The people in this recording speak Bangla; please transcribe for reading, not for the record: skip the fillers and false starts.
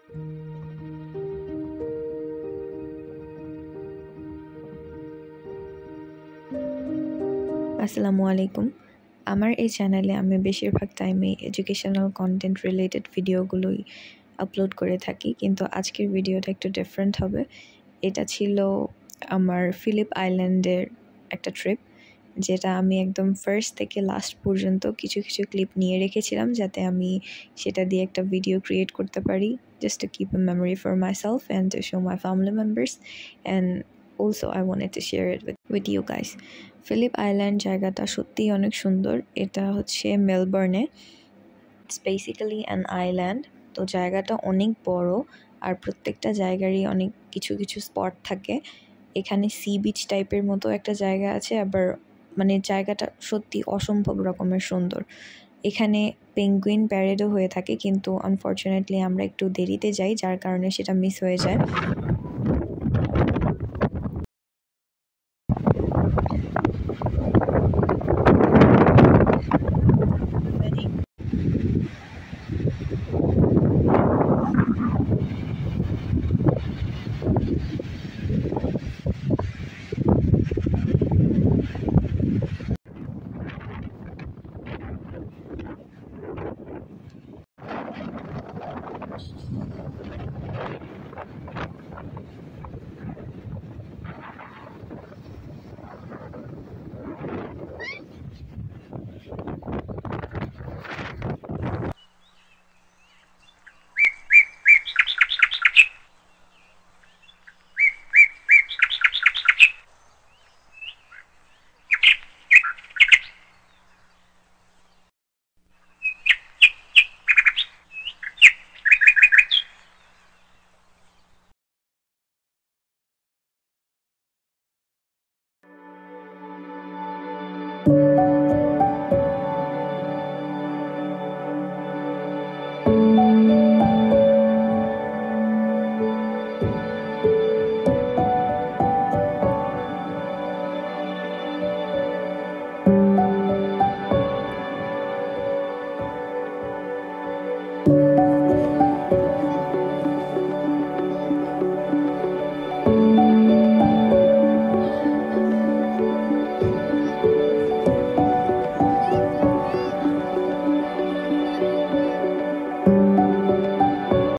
আসসালামু আলাইকুম। আমার এই চ্যানেলে আমি বেশিরভাগ টাইমে এডুকেশনাল কন্টেন্ট রিলেটেড ভিডিওগুলোই আপলোড করে থাকি, কিন্তু আজকের ভিডিওটা একটু ডিফারেন্ট হবে। এটা ছিল আমার ফিলিপ আইল্যান্ডের একটা ট্রিপ, যেটা আমি একদম ফার্স্ট থেকে লাস্ট পর্যন্ত কিছু কিছু ক্লিপ নিয়ে রেখেছিলাম, যাতে আমি সেটা দিয়ে একটা ভিডিও ক্রিয়েট করতে পারি, just to keep a memory for myself and to show my family members, and also I wanted to share it with you guys. Phillip island জায়গাটা সত্যিই অনেক সুন্দর। এটা হচ্ছে মেলবোর্নে। It's basically an island. তো জায়গাটা অনেক বড়, আর প্রত্যেকটা জায়গারই অনেক কিছু কিছু স্পট থাকে। এখানে সি বিচ টাইপের মতো একটা জায়গা আছে, আবার মানে জায়গাটা সত্যি অসম্ভব রকমের সুন্দর। এখানে পেঙ্গুইন প্যারেডও হয়ে থাকে, কিন্তু আনফর্চুনেটলি আমরা একটু দেরিতে যাই, যার কারণে সেটা মিস হয়ে যায়।